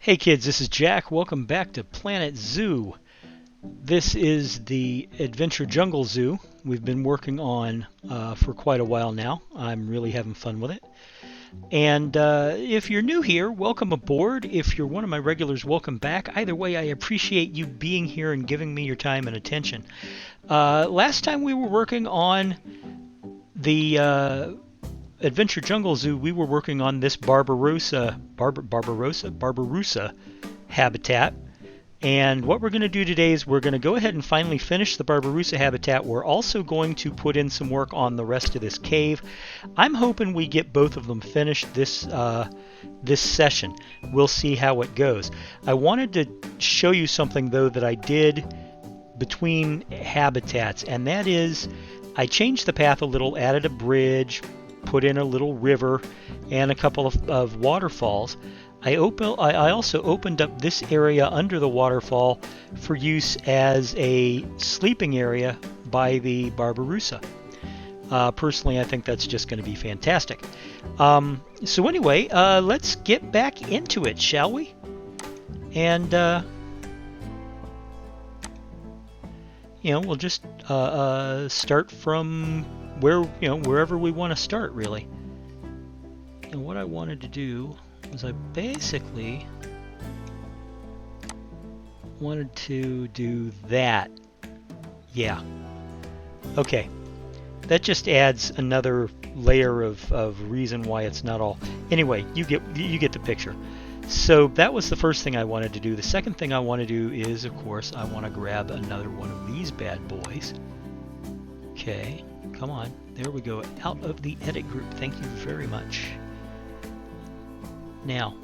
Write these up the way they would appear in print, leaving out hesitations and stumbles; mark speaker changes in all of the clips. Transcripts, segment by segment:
Speaker 1: Hey kids, this is Jack. Welcome back to Planet Zoo. This is the Adventure Jungle Zoo we've been working on for quite a while now. I'm really having fun with it. And if you're new here, welcome aboard. If you're one of my regulars, welcome back. Either way, I appreciate you being here and giving me your time and attention. Last time we were working on the Adventure Jungle Zoo, we were working on this Barbirusa habitat. And what we're going to do today is we're going to go ahead and finally finish the Barbirusa habitat. We're also going to put in some work on the rest of this cave. I'm hoping we get both of them finished this session. We'll see how it goes. I wanted to show you something though that I did between habitats, and that is I changed the path a little, added a bridge, put in a little river and a couple of waterfalls. I also opened up this area under the waterfall for use as a sleeping area by the Barbirusa. Personally, I think that's just going to be fantastic. So anyway, let's get back into it, shall we? And we'll just start from wherever we want to start, really. And what I wanted to do was I basically wanted to do that. Yeah. Okay. That just adds another layer of reason why it's not all. Anyway, you get the picture. So that was the first thing I wanted to do. The second thing I want to do is, of course, I want to grab another one of these bad boys. Okay. Come on, there we go, out of the edit group. Thank you very much. Now,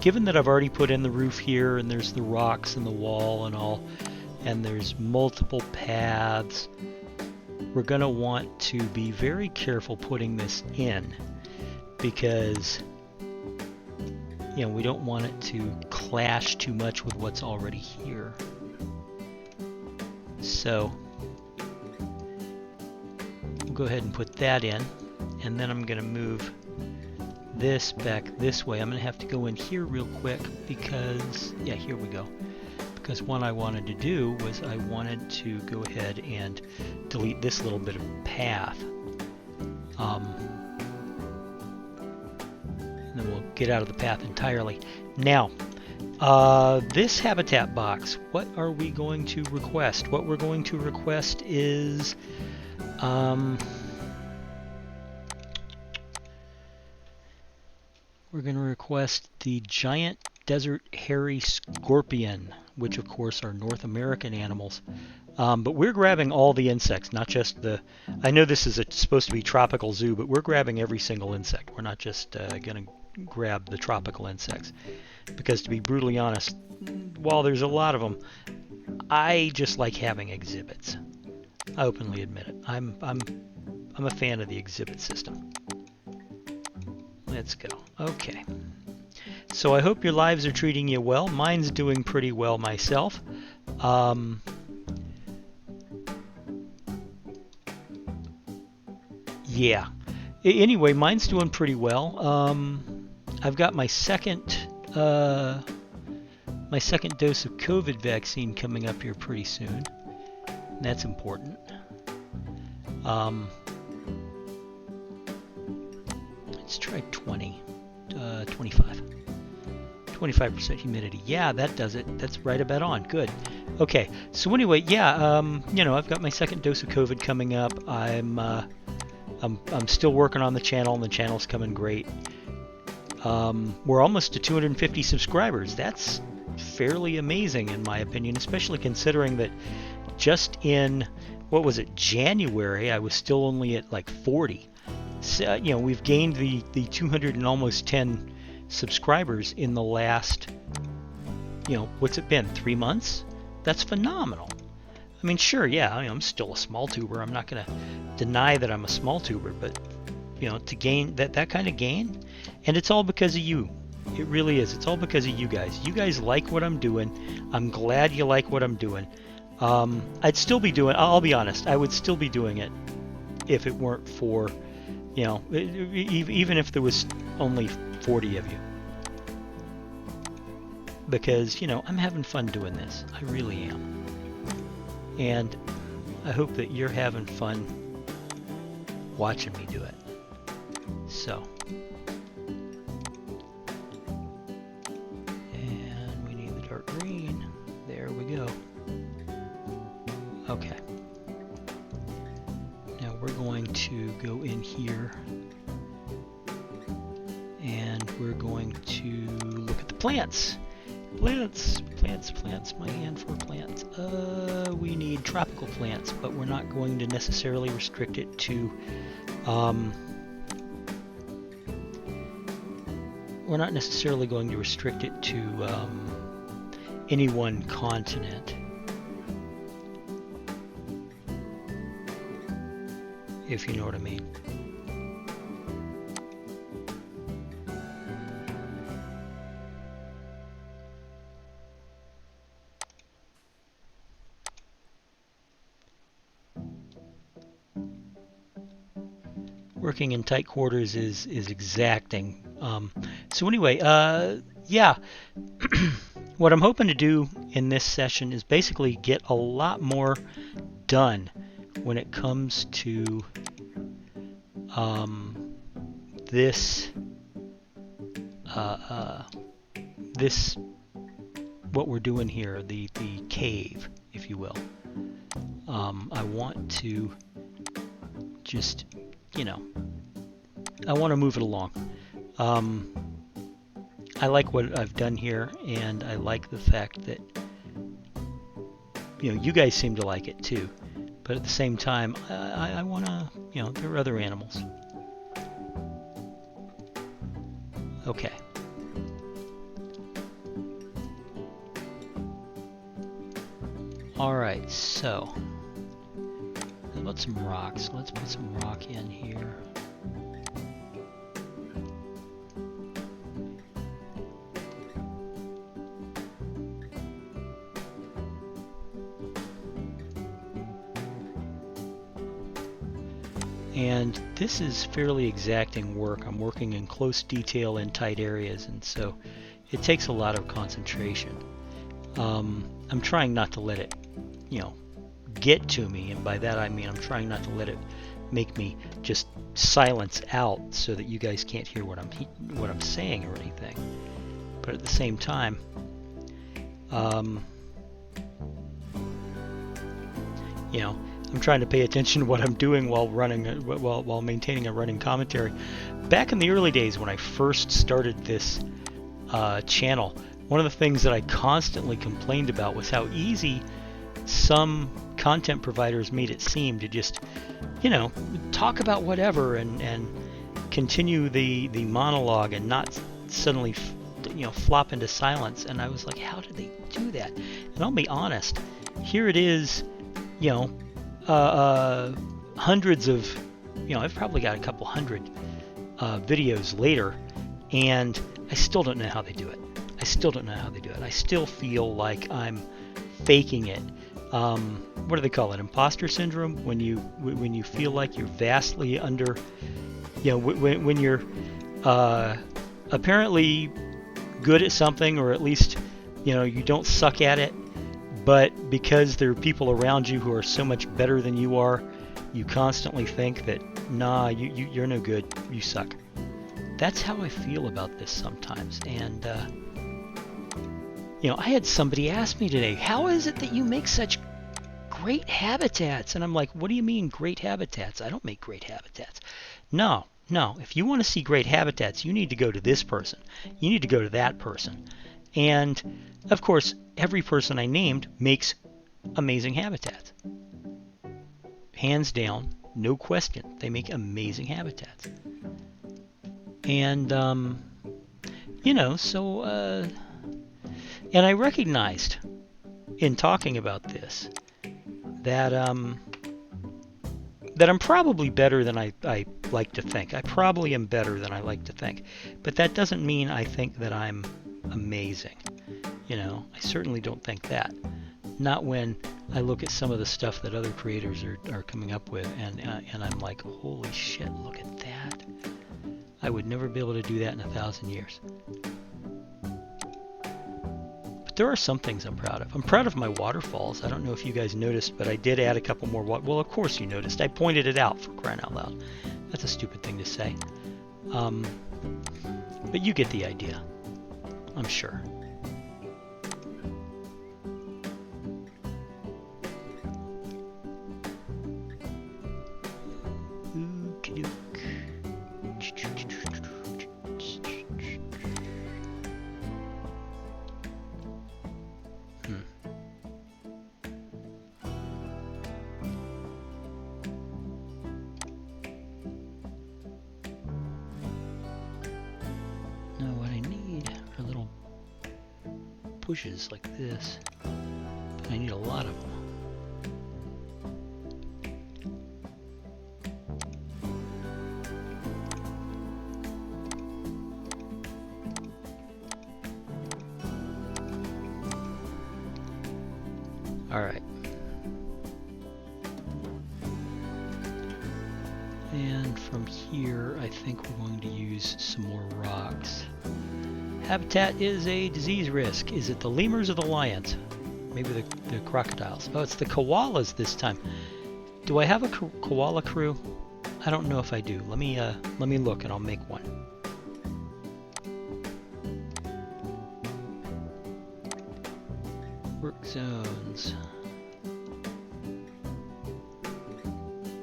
Speaker 1: given that I've already put in the roof here, and there's the rocks and the wall and all, and there's multiple paths, we're going to want to be very careful putting this in, because we don't want it to clash too much with what's already here. So we'll go ahead and put that in, and then I'm going to move this back this way. I'm going to have to go in here real quick because, yeah, here we go. Because what I wanted to do was I wanted to go ahead and delete this little bit of path. And then we'll get out of the path entirely. Now, this habitat box, what are we going to request? What we're going to request is we're going to request the giant desert hairy scorpion, which of course are North American animals. But we're grabbing all the insects, not just the... I know this is supposed to be tropical zoo, but we're grabbing every single insect. We're not just going to grab the tropical insects. Because to be brutally honest, while there's a lot of them, I just like having exhibits. I openly admit it. I'm a fan of the exhibit system. Let's go. Okay. So I hope your lives are treating you well. Mine's doing pretty well myself. Yeah. Anyway, mine's doing pretty well. I've got my second dose of COVID vaccine coming up here pretty soon. That's important. Let's try 25. 25% humidity. Yeah, that does it. That's right about on. Good. Okay. So anyway, yeah, I've got my second dose of COVID coming up. I'm still working on the channel, and the channel's coming great. We're almost to 250 subscribers. That's fairly amazing in my opinion, especially considering that just in, what was it, January, I was still only at like 40. So, we've gained the 200 and almost 10 subscribers in the last, what's it been, 3 months? That's phenomenal. I mean, sure, yeah, I'm still a small tuber. I'm not going to deny that I'm a small tuber, but to gain that kind of gain, and it's all because of you. It really is. It's all because of you guys. You guys like what I'm doing. I'm glad you like what I'm doing. I'd still be doing, I'll be honest, I would still be doing it if it weren't for You know, even if there was only 40 of you. Because, you know, I'm having fun doing this. I really am. And I hope that you're having fun watching me do it. So. And we need the dark green. There we go. Okay. Now we're going to go in here and we're going to look at the plants. Plants, my hand for plants. We need tropical plants, but we're not going to necessarily restrict it to, we're not necessarily going to restrict it to any one continent. If you know what I mean. Working in tight quarters is exacting. So anyway, yeah, what I'm hoping to do in this session is basically get a lot more done when it comes to this what we're doing here, the cave, if you will. I want to just, you know, I want to move it along. I like what I've done here, and I like the fact that, you know, you guys seem to like it too. But at the same time, I want to, you know, there are other animals. Okay. Alright, so how about some rocks? Let's put some rock in here. And this is fairly exacting work. I'm working in close detail in tight areas, and so it takes a lot of concentration. I'm trying not to let it, you know, get to me, and by that I mean I'm trying not to let it make me just silence out so that you guys can't hear what I'm saying or anything. But at the same time, you know, I'm trying to pay attention to what I'm doing while while maintaining a running commentary. Back in the early days when I first started this channel, one of the things that I constantly complained about was how easy some content providers made it seem to just, you know, talk about whatever and continue the monologue and not suddenly, you know, flop into silence. And I was like, how did they do that? And I'll be honest, here it is, you know, hundreds of, you know, I've probably got a couple hundred videos later, and I still don't know how they do it. I still feel like I'm faking it. What do they call it? Imposter syndrome? When you feel like you're vastly under, you know, when you're apparently good at something, or at least, you know, you don't suck at it, but because there are people around you who are so much better than you are, you constantly think that, nah, you're no good, you suck. That's how I feel about this sometimes. And you know, I had somebody ask me today, how is it that you make such great habitats? And I'm like, what do you mean great habitats? I don't make great habitats. No, if you want to see great habitats, you need to go to this person. You need to go to that person. And of course, every person I named makes amazing habitats. Hands down, no question, they make amazing habitats. And, you know, so, and I recognized in talking about this that I'm probably better than I like to think. I probably am better than I like to think. But that doesn't mean I think that I'm amazing. You know, I certainly don't think that. not when I look at some of the stuff that other creators are coming up with, and I'm like, holy shit, look at that. I would never be able to do that in 1,000 years. But there are some things I'm proud of. I'm proud of my waterfalls. I don't know if you guys noticed, but I did add a couple more well, of course you noticed. I pointed it out, for crying out loud. That's a stupid thing to say. But you get the idea, I'm sure. Bushes like this, but I need a lot of them. All right. And from here, I think we're going to use some more rocks. Habitat is a disease risk. Is it the lemurs or the lions? Maybe the crocodiles. Oh, it's the koalas this time. Do I have a koala crew? I don't know if I do. Let me look and I'll make one. Work zones.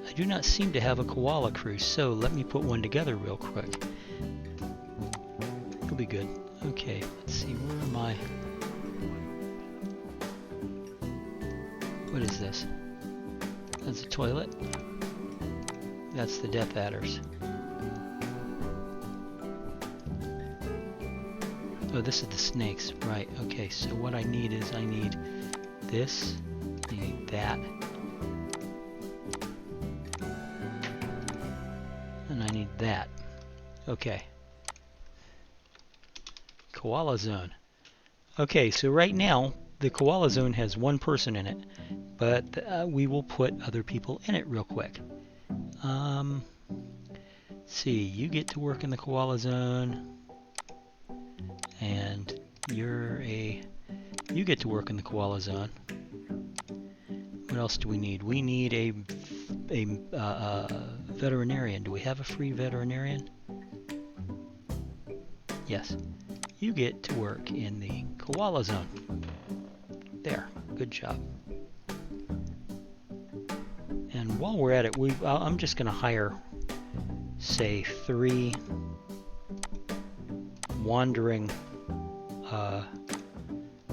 Speaker 1: I do not seem to have a koala crew, so let me put one together real quick. It'll be good. Okay, let's see, where am I? What is this? That's a toilet. That's the Death Adders. Oh, this is the snakes, right. Okay, so what I need is I need this, I need that, and I need that. Okay. Koala zone. Okay, so right now the koala zone has one person in it, but we will put other people in it real quick. Let's see, you get to work in the koala zone, and you get to work in the koala zone. What else do we need? We need a veterinarian. Do we have a free veterinarian? Yes. You get to work in the koala zone. There, good job. And while we're at it, I'm just going to hire, say, 3 wandering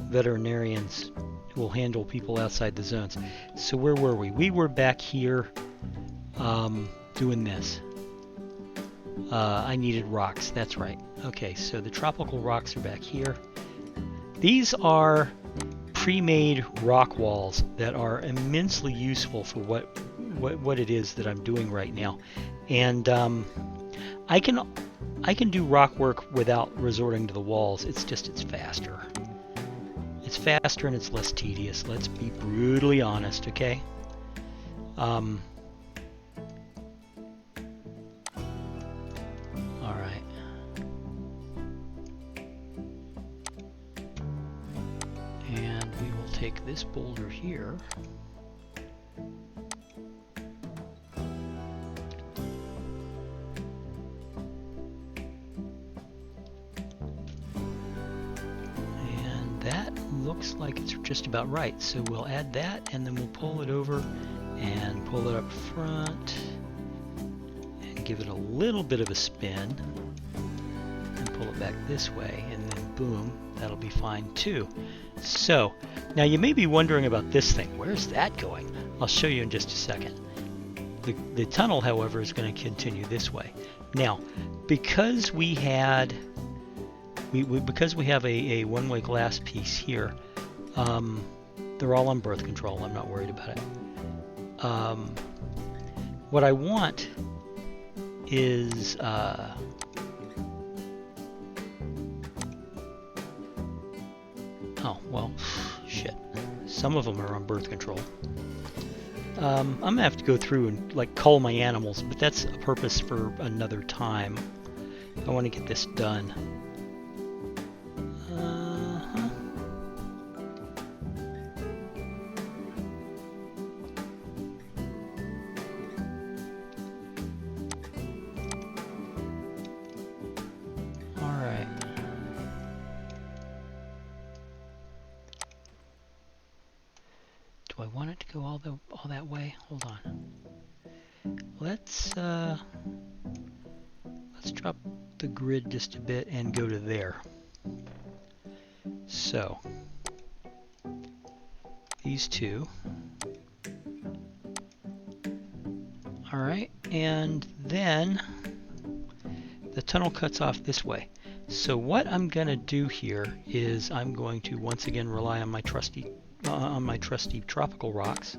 Speaker 1: veterinarians who will handle people outside the zones. So where were we? We were back here doing this. I needed rocks, that's right. Okay, so the tropical rocks are back here. These are pre-made rock walls that are immensely useful for what it is that I'm doing right now. And I can do rock work without resorting to the walls. It's faster. It's faster and it's less tedious. Let's be brutally honest, okay? Take this boulder here, and that looks like it's just about right, so we'll add that and then we'll pull it over and pull it up front and give it a little bit of a spin and pull it back this way, and then boom, that'll be fine too. So now you may be wondering about this thing. Where's that going? I'll show you in just a second. The tunnel, however, is going to continue this way. Now, because we have a one-way glass piece here, they're all on birth control. I'm not worried about it. What I want is oh, well, shit. Some of them are on birth control. I'm gonna have to go through and like cull my animals, but that's a purpose for another time. I want to get this done.
Speaker 2: Do I want it to go all that way? Hold on. Let's drop the grid just a bit and go to there. So these two. All right, and then the tunnel cuts off this way. So what I'm gonna do here is I'm going to once again rely on my trusty tropical rocks.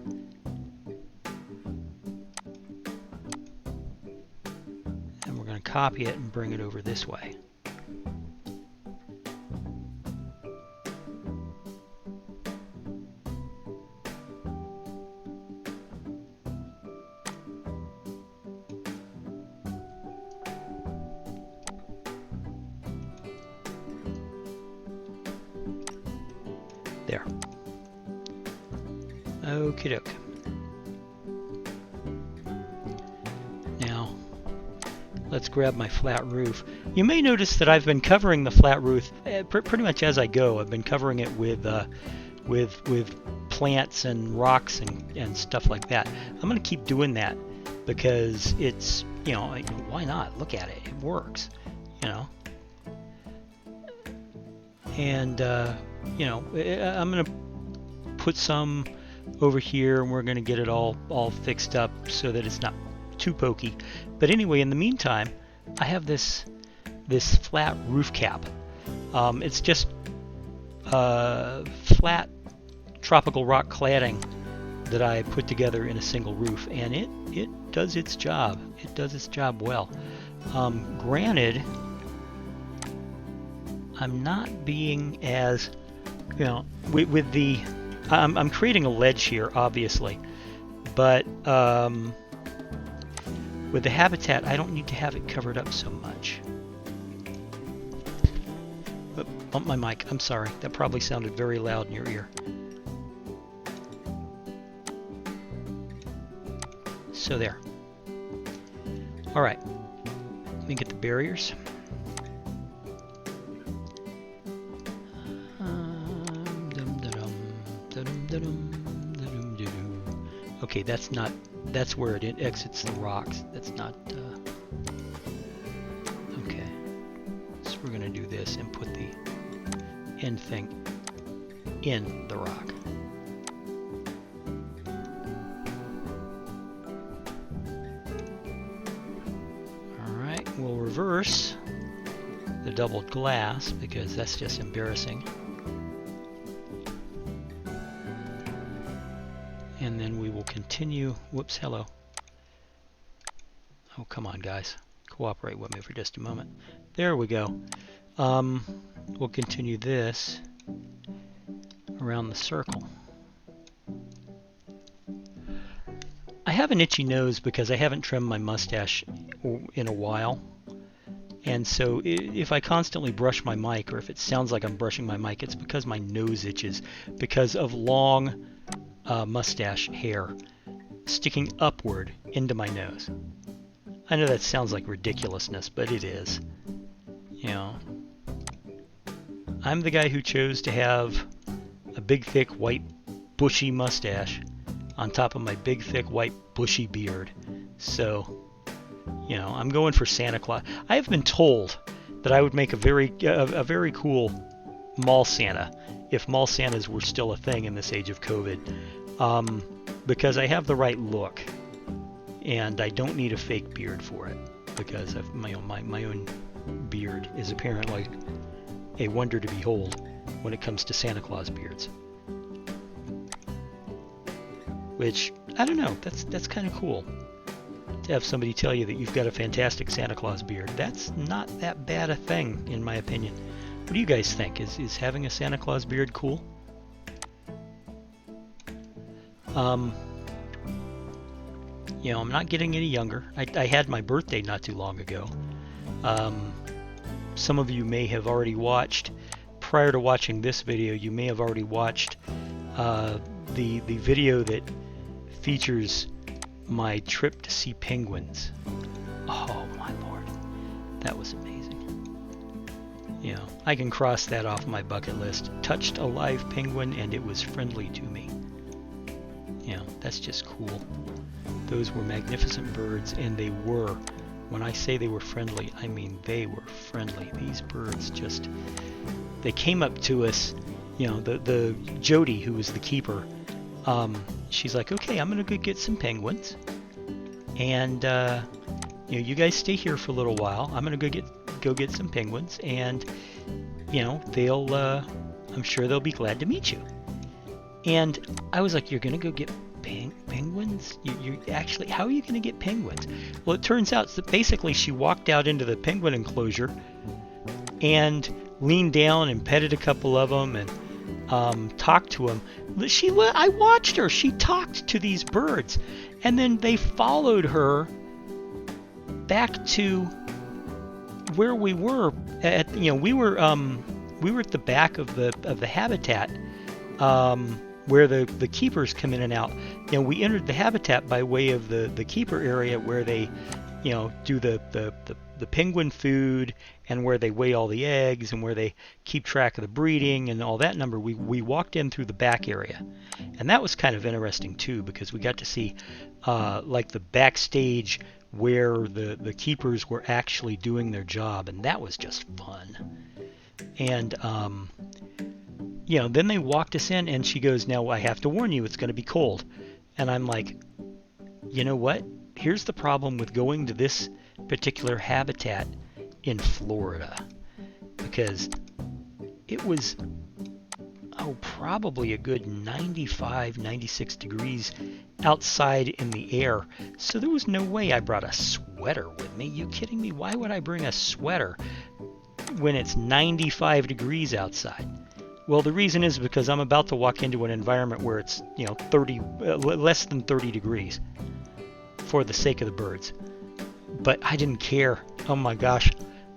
Speaker 2: And we're going to copy it and bring it over this way. There. Okie doke. Now, let's grab my flat roof. You may notice that I've been covering the flat roof pretty much as I go. I've been covering it with plants and rocks and stuff like that. I'm going to keep doing that because it's, you know, why not? Look at it. It works, you know. And, you know, I'm going to put some over here and we're going to get it all fixed up so that it's not too pokey. But anyway, in the meantime, I have this flat roof cap. It's just flat tropical rock cladding that I put together in a single roof, and it does its job. It does its job well. Granted, I'm not being as, you know, with the I'm creating a ledge here, obviously, but with the habitat, I don't need to have it covered up so much. But bump my mic. I'm sorry. That probably sounded very loud in your ear. So there. All right. Let me get the barriers. Okay, that's where it exits the rocks. That's not, okay. So we're gonna do this and put the end thing in the rock. Alright, we'll reverse the doubled glass because that's just embarrassing. And then we will continue. Whoops, hello. Oh, come on, guys. Cooperate with me for just a moment. There we go. We'll continue this around the circle. I have an itchy nose because I haven't trimmed my mustache in a while. And so if I constantly brush my mic, or if it sounds like I'm brushing my mic, it's because my nose itches because of long mustache hair sticking upward into my nose. I know that sounds like ridiculousness, but it is. You know, I'm the guy who chose to have a big, thick, white, bushy mustache on top of my big, thick, white, bushy beard. So, you know, I'm going for Santa Claus. I have been told that I would make a very cool mall Santa if mall Santas were still a thing in this age of COVID. Because I have the right look, and I don't need a fake beard for it, because my own beard is apparently a wonder to behold when it comes to Santa Claus beards. Which, I don't know, that's kind of cool to have somebody tell you that you've got a fantastic Santa Claus beard. That's not that bad a thing, in my opinion. What do you guys think? Is having a Santa Claus beard cool?
Speaker 1: You know, I'm not getting any younger. I had my birthday not too long ago. Some of you may have already watched, prior to watching this video, you may have already watched the video that features my trip to see penguins. Oh my lord, that was amazing. You know, I can cross that off my bucket list. Touched a live penguin and it was friendly to me. You know, that's just cool. Those were magnificent birds, and they were. When I say they were friendly, I mean they were friendly. These birds just, they came up to us. You know, the Jody, who was the keeper, she's like, okay, I'm gonna go get some penguins, and you know, you guys stay here for a little while. I'm gonna go get some penguins, and you know, they'll I'm sure they'll be glad to meet you. And I was like, you're gonna go get penguins? You actually, how are you gonna get penguins? Well, it turns out that basically she walked out into the penguin enclosure and leaned down and petted a couple of them and talked to them. I watched her. She talked to these birds, and then they followed her back to where we were. You know, we were at the back of the habitat, where the keepers come in and out. You know, we entered the habitat by way of the keeper area where they, you know, do the penguin food, and where they weigh all the eggs, and where they keep track of the breeding and all that number. We walked in through the back area, and that was kind of interesting too, because we got to see like the backstage where the keepers were actually doing their job, and that was just fun. And you know, then they walked us in, and she goes, now I have to warn you, it's going to be cold. And I'm like, you know what? Here's the problem with going to this particular habitat in Florida, because it was probably a good 95, 96 degrees outside in the air. So there was no way I brought a sweater with me. You kidding me? Why would I bring a sweater when it's 95 degrees outside? Well, the reason is because I'm about to walk into an environment where it's, you know, 30, less than 30 degrees for the sake of the birds. But I didn't care. Oh my gosh,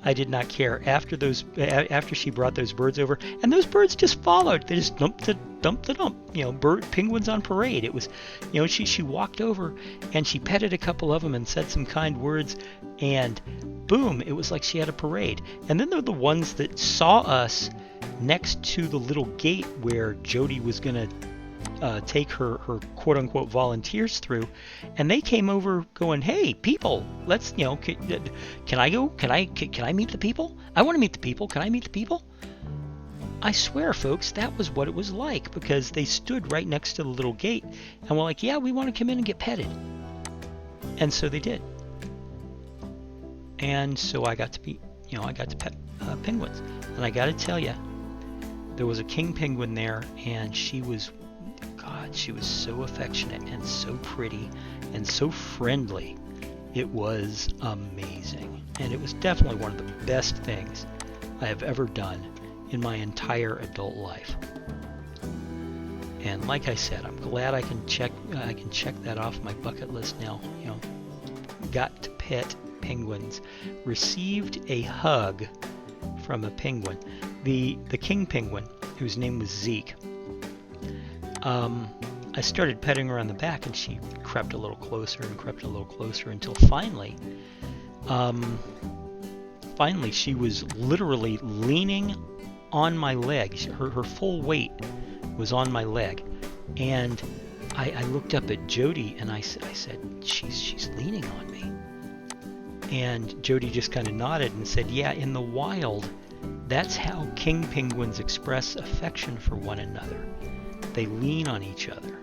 Speaker 1: I did not care. After she brought those birds over, and those birds just followed. They just dumped. You know, penguins on parade. It was, you know, she walked over and she petted a couple of them and said some kind words, and boom, it was like she had a parade. And then there were the ones that saw us next to the little gate where Jody was gonna take her quote-unquote volunteers through, and they came over going, hey people, let's, you know, can I go, can I meet the people? I want to meet the people. Can I meet the people? I swear, folks, that was what it was like, because they stood right next to the little gate and were like, yeah, we want to come in and get petted. And so they did. And so I got to pet penguins. And I got to tell you, there was a king penguin there, and she was so affectionate and so pretty and so friendly. It was amazing. And it was definitely one of the best things I have ever done in my entire adult life. And like I said, I'm glad I can check that off my bucket list now. You know, got to pet penguins, received a hug from a penguin, the king penguin, whose name was Zeke. I started petting her on the back, and she crept a little closer and crept a little closer until finally she was literally leaning on my leg. Her full weight was on my leg, and I looked up at Jody and I said, she's leaning on me. And Jody just kind of nodded and said, yeah, in the wild, that's how king penguins express affection for one another. They lean on each other.